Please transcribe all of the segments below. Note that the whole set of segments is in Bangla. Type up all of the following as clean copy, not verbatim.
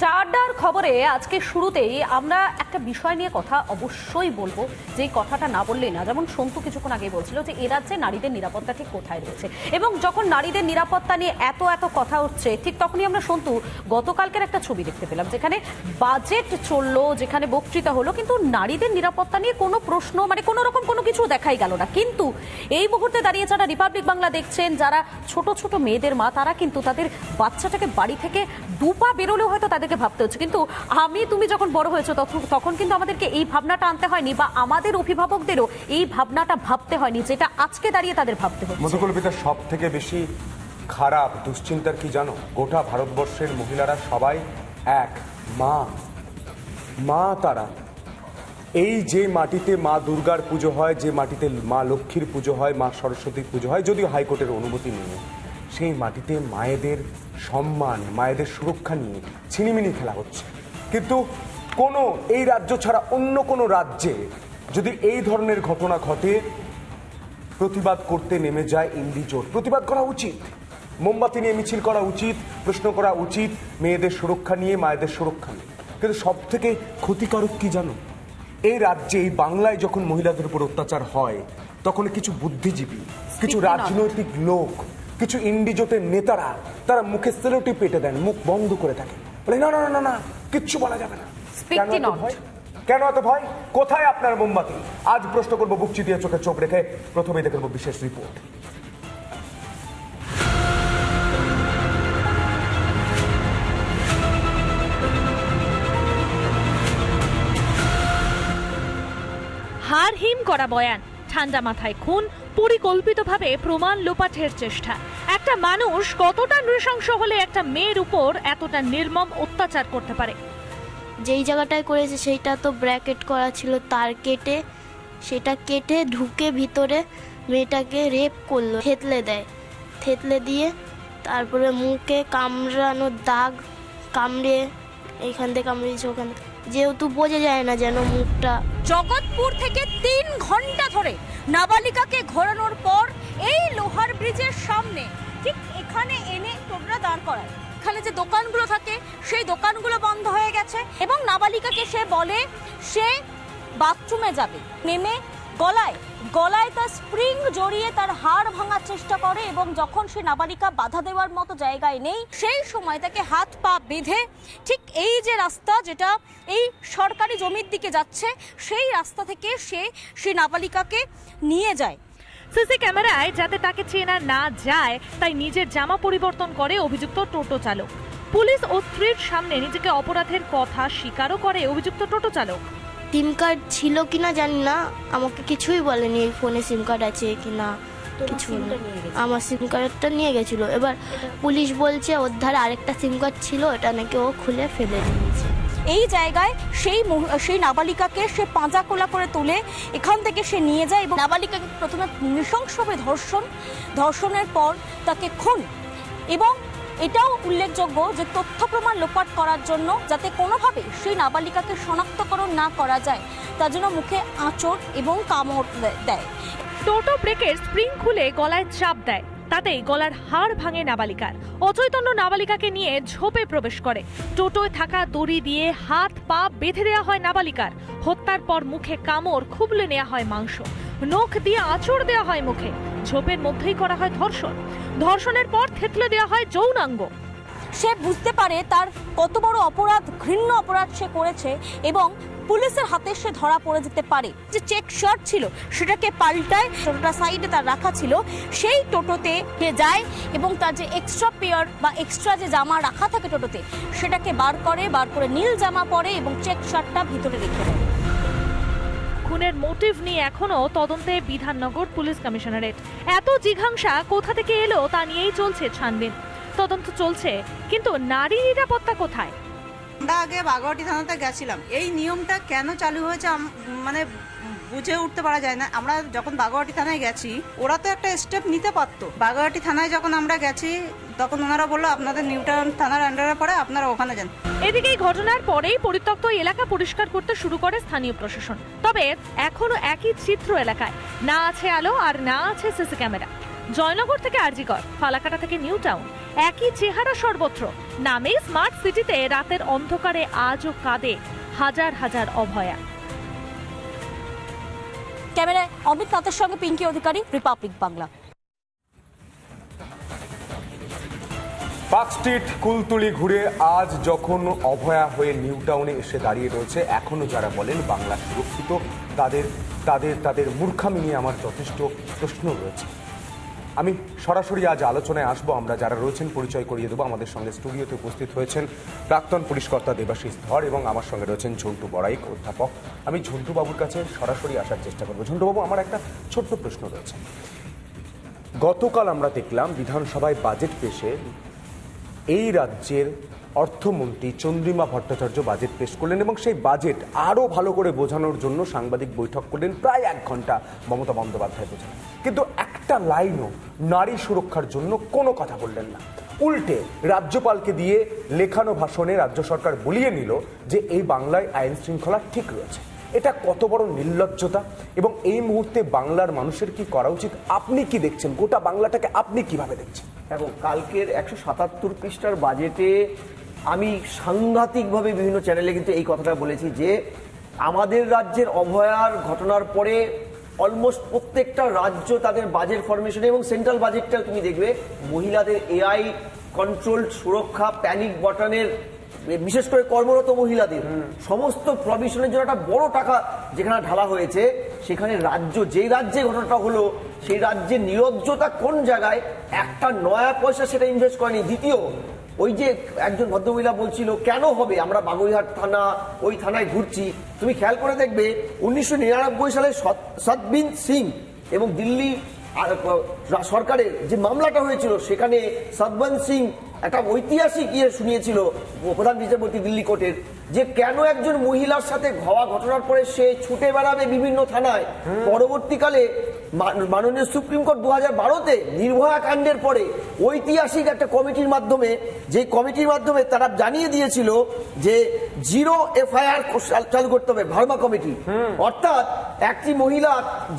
চারটার খবরে আজকে শুরুতেই আমরা একটা বিষয় নিয়ে কথা অবশ্যই বলবো, যে কথাটা না বললেই না। যেমন সন্তু কিছুক্ষণ আগে বলছিল যে এ রাজ্যে নারীদের নিরাপত্তা ঠিক কোথায় রয়েছে, এবং যখন নারীদের নিরাপত্তা নিয়ে এত কথা হচ্ছে, ঠিক তখনই আমরা সন্তু গতকালকের একটা ছবি দেখতে পেলাম, যেখানে বাজেট চললো, যেখানে বক্তৃতা হলো, কিন্তু নারীদের নিরাপত্তা নিয়ে কোনো প্রশ্ন কোনো রকম কোনো কিছু দেখাই গেল না। কিন্তু এই মুহূর্তে দাঁড়িয়ে যারা রিপাবলিক বাংলা দেখছেন, যারা ছোট ছোট মেয়েদের মা, তারা কিন্তু তাদের বাচ্চাটাকে বাড়ি থেকে দুপা বেরোলেও হয়তো তাদেরকে ভাবতে হচ্ছে, কিন্তু তুমি যখন বড় হয়েছো তখন কিন্তু আমাদেরকে এই ভাবনাটা আনতে হয়নি, বা আমাদের অভিভাবকদেরও এই ভাবনাটা ভাবতে হয়নি, যেটা আজকে দাঁড়িয়ে তাদের ভাবতে হচ্ছে। মধুকল্পিতা, সব থেকে বেশি খারাপ দুশ্চিন্তার কি জানো? গোটা ভারতবর্ষের মহিলারা সবাই এক মা। তারা এই যে মাটিতে মা দুর্গার পুজো হয়, যে মাটিতে মা লক্ষ্মীর পুজো হয়, মা সরস্বতীর পুজো হয়, যদিও হাইকোর্টের অনুমতি নিয়ে, সেই মাটিতে মায়েদের সম্মান, মায়েদের সুরক্ষা নিয়ে ছিনিমিনি খেলা হচ্ছে। কিন্তু এই রাজ্য ছাড়া অন্য কোনো রাজ্যে যদি এই ধরনের ঘটনা ঘটে, প্রতিবাদ করতে নেমে যায় ইন্ডিজোট। প্রতিবাদ করা উচিত, মোমবাতি নিয়ে মিছিল করা উচিত, প্রশ্ন করা উচিত মেয়েদের সুরক্ষা নিয়ে, মায়েদের সুরক্ষা নিয়ে। কিন্তু সব থেকে ক্ষতিকারক কি জানো? এই রাজ্যে, এই বাংলায় যখন মহিলাদের উপর অত্যাচার হয়, তখন কিছু বুদ্ধিজীবী, কিছু রাজনৈতিক লোক, কিছু ইন্ডিজোটের নেতারা, তারা মুখে সেলোটি পেটে দেন, মুখ বন্ধ করে থাকে, বলে না না না না, কিচ্ছু বলা যাবে না। কেন এত ভয়? কোথায় আপনার মোমবাতি? আজ প্রশ্ন করবো বুক চিতিয়ে, চোখে চোখ রেখে। প্রথমে দেখে নেব বিশেষ রিপোর্ট। হার হিম করা বয়ান, ঠান্ডা মাথায় খুন, পরিকল্পিতভাবে প্রমাণ লোপাটের চেষ্টা। একটা মানুষ কতটা নৃশংস হলে একটা মেয়ের উপর এতটা নির্মম অত্যাচার করতে পারে? যেই জায়গাটায় করেছে সেইটা তো ব্র্যাকেট করা ছিল, তার কেটে সেটা কেটে ঢুকে ভিতরে মেয়েটাকে রেপ করলো, থেতলে দিয়ে তারপরে মুখে কামড়ানোর দাগ, কামড়ে এইখান থেকে কামড়িয়েছে, ওখানে যেহেতু বোঝা যায় না যেন মুখটা। জগৎপুর থেকে 3 ঘন্টা ধরে নাবালিকাকে ঘোরানোর পর এই লোহার ব্রিজের সামনে ঠিক এখানে এনে টোটোটা দাঁড় করায়। এখানে যে দোকানগুলো থাকে সেই দোকানগুলো বন্ধ হয়ে গেছে, এবং নাবালিকাকে সে বলে সে বাথরুমে যাবে, নেমে গলায় তার স্প্রিং জড়িয়ে তার হাড় ভাঙার চেষ্টা করে, এবং যখন সে নাবালিকা বাধা দেওয়ার মতো জায়গায় নেই, সেই সময় তাকে হাত পা বেঁধে ঠিক এই যে রাস্তা, যেটা এই সরকারি জমির দিকে যাচ্ছে, সেই রাস্তা থেকে সেই নাবালিকাকে নিয়ে যায়। সিসি ক্যামেরায় যাতে তাকে চেনা না যায়, তাই নিজের জামা পরিবর্তন করে অভিযুক্ত টোটো চালক। পুলিশ ও স্ত্রীর সামনে নিজেকে অপরাধের কথা স্বীকারও করে অভিযুক্ত টোটো চালক। সিম কার্ড ছিল কিনা জানি না, আমাকে কিছুই বলেনি এই ফোনে সিম কার্ড আছে কিনা, কিছু না। আমার সিম কার্ডটা নিয়ে গেছিল। এবার পুলিশ বলছে ওর ধারে আরেকটা সিম কার্ড ছিল, এটা নাকি ও খুলে ফেলে দিয়েছে। এই জায়গায় সেই নাবালিকাকে সে পাঁজা কোলা করে তুলে এখান থেকে সে নিয়ে যায়, এবং নাবালিকাকে প্রথমে নৃশংসভাবে ধর্ষণের পর তাকে খুন। এবং এটাও উল্লেখযোগ্য যে তথ্য প্রমাণ লোপাট করার জন্য, যাতে কোনোভাবে সেই নাবালিকাকে শনাক্তকরণ না করা যায়, তার জন্য মুখে আঁচড় এবং কামড় দেয়। টোটো ব্রেকের স্প্রিং খুলে গলায় চাপ দেয়, তাতেই গলার হাড় ভাঙে নাবালিকার। অচৈতন্য নাবালিকাকে নিয়ে ঝোপে প্রবেশ করে। টোটোয় থাকা দড়ি দিয়ে হাত পা বেঁধে দেওয়া হয় নাবালিকার। হত্যার পর মুখে কামড়, খুবলে নেওয়া হয় মাংস, নখ দিয়ে আঁচড় দেওয়া হয় মুখে। ঝোপের মধ্যেই করা হয় ধর্ষণের পর থেতলে দেওয়া হয় যৌনাঙ্গ। সে বুঝতে পারে তার কত বড় অপরাধ, ঘৃণ্য অপরাধ সে করেছে, এবং পুলিশের হাতে সে ধরা পড়ে যেতে পারে। যে চেক শার্ট ছিল সেটাকে পাল্টায়, টোটোটা সাইডে তার রাখা ছিল, সেই টোটোতে সে যায়, এবং তার যে এক্সট্রা পেয়ার বা এক্সট্রা যে জামা রাখা থাকে টোটোতে, সেটাকে বার করে নীল জামা পরে এবং চেক শার্টটা ভিতরে রেখে দেয়। খুনের মোটিভ নিয়ে এখনো তদন্তে বিধাননগর পুলিশ কমিশনারেট। এত জিঘাংসা কোথা থেকে এলো তা নিয়েই চলছে ছানবিন, তদন্ত চলছে, কিন্তু নারী নিরাপত্তা কোথায়? আমরা আগে বাগুয়াটি থানাতে গেছিলাম, এই নিয়মটা কেন চালু হয়েছে বুঝে উঠতে পারা যায় না। আমরা যখন বাগুয়াটি থানায় গেছি, ওরা তো একটা স্টেপ নিতে পারতো। বাগুয়াটি থানায় যখন আমরা গেছি, তখন ওনারা বললো আপনাদের নিউটাউন থানার আন্ডারে পড়ে, আপনারা ওখানে যান। এদিকে এই ঘটনার পরেই পরিত্যক্ত এলাকা পরিষ্কার করতে শুরু করে স্থানীয় প্রশাসন। তবে এখনো একই চিত্র এলাকায়, না আছে আলো আর না আছে সিসি ক্যামেরা। জয়নগর থেকে আরজিকর, ফালাকাটা থেকে নিউ টাউন। একই চেহারা সর্বত্র। নামে স্মার্ট সিটিতে রাতের অন্ধকারে আজও কাঁদে হাজার হাজার অভয়া। ক্যামেরায় অমিত নাথের সঙ্গে পিঙ্কি অধিকারী, Republic Bangla. Park street Kultuli ঘুরে আজ যখন অভয়া হয়ে নিউ টাউনে এসে দাঁড়িয়ে রয়েছে, এখনো যারা বলেন বাংলা সুরক্ষিত, তাদের মূর্খামি নিয়ে আমার যথেষ্ট প্রশ্ন রয়েছে। আমি সরাসরি আজ আলোচনায় আসবো। আমরা যারা রয়েছেন পরিচয় করিয়ে দেবো। আমাদের সঙ্গে স্টুডিওতে উপস্থিত হয়েছেন প্রাক্তন পুলিশকর্তা দেবাশিস ধর এবং আমার সঙ্গে রয়েছেন ঝন্টু বড়াইক, অধ্যাপক। আমি ঝন্টু বাবুর কাছে সরাসরি আসার চেষ্টা করবো। ঝন্টু বাবু, আমার একটা ছোট্ট প্রশ্ন রয়েছে। গতকাল আমরা দেখলাম বিধানসভায় বাজেট পেশে এই রাজ্যের অর্থমন্ত্রী চন্দ্রিমা ভট্টাচার্য বাজেট পেশ করলেন এবং সেই বাজেট আরও ভালো করে বোঝানোর জন্য সাংবাদিক বৈঠক করলেন, প্রায় 1 ঘন্টা মমতা বন্দ্যোপাধ্যায় বোঝালেন। কিন্তু একটা লাইনও নারী সুরক্ষার জন্য কোনো কথা বললেন না। উল্টে রাজ্যপালকে দিয়ে লেখানো ভাষণে রাজ্য সরকার বলিয়ে নিল যে এই বাংলায় আইন শৃঙ্খলা ঠিক রয়েছে। এটা কত বড় নির্লজ্জতা এবং এই মুহূর্তে বাংলার মানুষের কি করা উচিত? আপনি কি দেখছেন গোটা বাংলাটাকে, আপনি কিভাবে দেখছেন? এবং কালকের 177 পৃষ্ঠার বাজেটে আমি সাংঘাতিকভাবে বিভিন্ন চ্যানেলে কিন্তু এই কথাটা বলেছি যে আমাদের রাজ্যের অভয়ার ঘটনার পরে অলমোস্ট প্রত্যেকটা রাজ্য তাদের বাজেট ফরমেশনে এবং সেন্ট্রাল বাজেটটা তুমি দেখবে মহিলাদের এআই কন্ট্রোল সুরক্ষা, প্যানিক বাটনের, বিশেষ করে কর্মরত মহিলাদের সমস্ত প্রভিশনের জন্য একটা বড় টাকা যেখানে ঢালা হয়েছে, সেখানে যেই রাজ্যে ঘটনাটা হলো সেই রাজ্যের নিরজ্জতা কোন জায়গায়, একটা নয়া পয়সা সেটা ইনভেস্ট করেনি। দ্বিতীয়, ওই যে একজন ভদ্রমহিলা বলছিল কেন হবে, আমরা বাগুইহাট থানা ওই থানায় ঘুরছি, তুমি খেয়াল করে দেখবে 1999 সালে সতবিন সিং এবং দিল্লি সরকারের যে মামলাটা হয়েছিল সেখানে সতবন্ত সিং একটা ঐতিহাসিক শুনিয়েছিল প্রধান বিচারপতি দিল্লি কোর্টের, যে কেন একজন মহিলার সাথে হওয়া ঘটনার পরে সে ছুটে বেড়াবে বিভিন্ন থানায়। পরবর্তীকালে মাননীয় সুপ্রিম কোর্ট 2012-তে নির্ভয়া কাণ্ডের পরে ঐতিহাসিক একটা কমিটির মাধ্যমে, যে কমিটির মাধ্যমে তারা জানিয়ে দিয়েছিল যে 0 FIR চালু করতে হবে, ভার্মা কমিটি। অর্থাৎ একটি মহিলা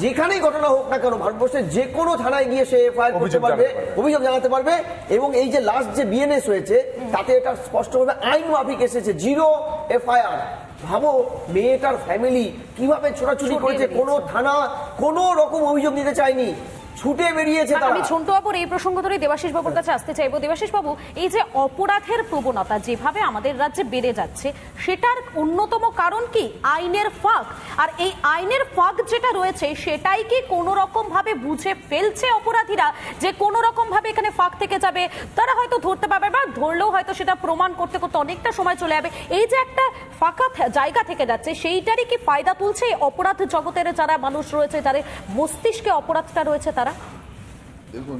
যেখানেই ঘটনা হোক না কেন ভারতবর্ষের যে কোনো থানায় গিয়ে সে FIR করতে পারবে, অভিযোগ জানাতে পারবে। এবং এই যে লাস্ট যে বিএনএস হয়েছে তাতে এটা স্পষ্টভাবে আইন মাফিক এসেছে, 0 FIR। ভাবো মেয়েটার ফ্যামিলি কিভাবে ছোটাছুটি করেছে, কোনো থানা কোনো রকম অভিযোগ নিতে চায়নি, ছুটে বেরিয়েছে তারা। আমি ঝন্টু বাবুর এই প্রসঙ্গ ধরে দেবাশিস বাবুর কাছে আসতে চাইবো। দেবাশিস বাবু, এই যে অপরাধের প্রবণতা যেভাবে আমাদের রাজ্যে বেড়ে যাচ্ছে, সেটার অন্যতম কারণ কি আইনের ফাঁক? আর এই আইনের ফাঁক যেটা রয়েছে সেটাই কি কোনো রকম ভাবে বুঝে ফেলছে অপরাধীরা যে কোনো রকম ভাবে এখানে ফাঁক থেকে যাবে, তারা হয়তো ধরতে পারবে, বা ধরলেও হয়তো সেটা প্রমাণ করতে করতে অনেকটা সময় চলে যাবে। এই যে একটা ফাঁকা জায়গা থেকে যাচ্ছে, সেইটারই কি ফায়দা তুলছে অপরাধ জগতের যারা মানুষ রয়েছে, যাদের মস্তিষ্কে অপরাধটা রয়েছে তারা? দেখুন,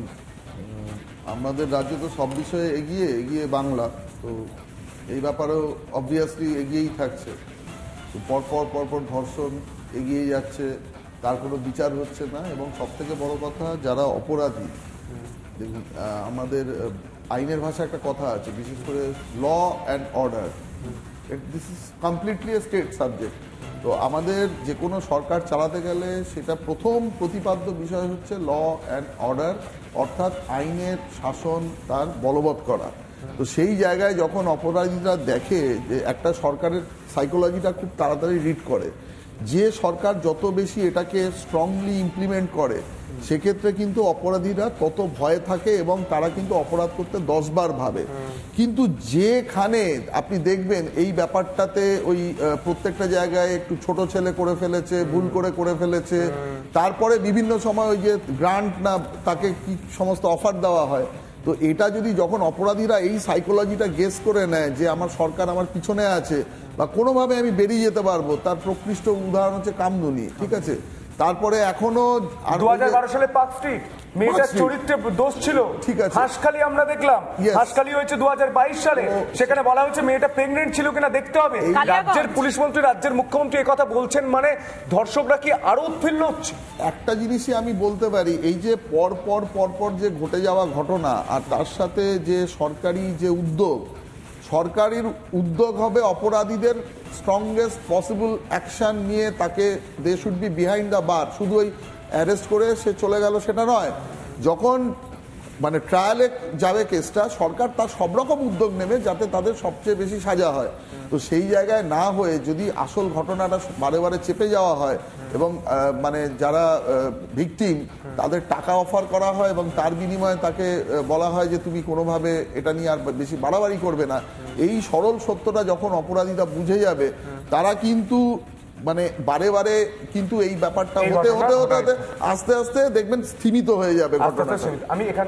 আমাদের রাজ্য তো সব বিষয়ে এগিয়ে বাংলা, তো এই ব্যাপারেও অবভিয়াসলি এগিয়েই থাকছে। তো পরপর ধর্ষণ এগিয়ে যাচ্ছে, তার কোনো বিচার হচ্ছে না। এবং সব থেকে বড় কথা, যারা অপরাধী, দেখুন আমাদের আইনের ভাষায় একটা কথা আছে, বিশেষ করে law and order, this is completely a state subject. তো আমাদের যে কোনো সরকার চালাতে গেলে সেটা প্রথম প্রতিপাদ্য বিষয় হচ্ছে ল অ্যান্ড অর্ডার, অর্থাৎ আইনের শাসন তার বলবৎ করা। তো সেই জায়গায় যখন অপরাধীরা দেখে যে একটা সরকারের সাইকোলজিটা খুব তাড়াতাড়ি রিড করে, যে সরকার যত বেশি এটাকে স্ট্রংলি ইমপ্লিমেন্ট করে সেক্ষেত্রে কিন্তু অপরাধীরা তত ভয়ে থাকে এবং তারা কিন্তু অপরাধ করতে 10 বার ভাবে। কিন্তু যেখানে আপনি দেখবেন এই ব্যাপারটাতে ওই প্রত্যেকটা জায়গায় একটু ছোট ছেলে করে ফেলেছে, ভুল করে ফেলেছে, তারপরে বিভিন্ন সময় ওই যে গ্রান্ট না তাকে কি সমস্ত অফার দেওয়া হয়, তো এটা যদি যখন অপরাধীরা এই সাইকোলজিটা গেস করে নেয় যে আমার সরকার আমার পিছনে আছে বা কোনোভাবে আমি বেরিয়ে যেতে পারবো, তার প্রকৃষ্ট উদাহরণ হচ্ছে কামদুনি। ঠিক আছে, তারপরে এখনো 2012 সালে পার্ক স্ট্রিট মেয়েটার চরিত্রে দোষ ছিল, ঠিক আছে। হাঁসখালি আমরা দেখলাম, হাঁসখালি হয়েছে 2022 সালে, সেখানে বলা হচ্ছে মেয়েটা প্রেগনেন্ট ছিল কিনা দেখতে হবে। রাজ্যের পুলিশ মন্ত্রী, রাজ্যের মুখ্যমন্ত্রী এই কথা বলছেন, মানে ধর্ষকরা কি আরো উৎফুল্ল হচ্ছে? একটা জিনিসই আমি বলতে পারি, এই যে পরপর যে ঘটে যাওয়া ঘটনা আর তার সাথে যে সরকারি যে সরকারের উদ্যোগ হবে অপরাধীদের স্ট্রংগেস্ট পসিবল অ্যাকশন নিয়ে তাকে they should be behind the bar. শুধু ওই অ্যারেস্ট করে সে চলে গেল সেটা নয়, যখন মানে ট্রায়ালে যাবে কেসটা, সরকার তার সব রকম উদ্যোগ নেবে যাতে তাদের সবচেয়ে বেশি সাজা হয়। তো সেই জায়গায় না হয়ে যদি আসল ঘটনাটা বারে বারে চেপে যাওয়া হয় এবং মানে যারা ভিকটিম তাদের টাকা অফার করা হয় এবং তার বিনিময়ে তাকে বলা হয় যে তুমি কোনোভাবে এটা নিয়ে আর বেশি বাড়াবাড়ি করবে না, এই সরল সত্যটা যখন অপরাধীরা বুঝে যাবে তারা কিন্তু মানে বারে বারে কিন্তু এই ব্যাপারটা হতে হতে হতে আস্তে আস্তে দেখবেন স্থিমিত হয়ে যাবে ঘটনাটা। আমি এখান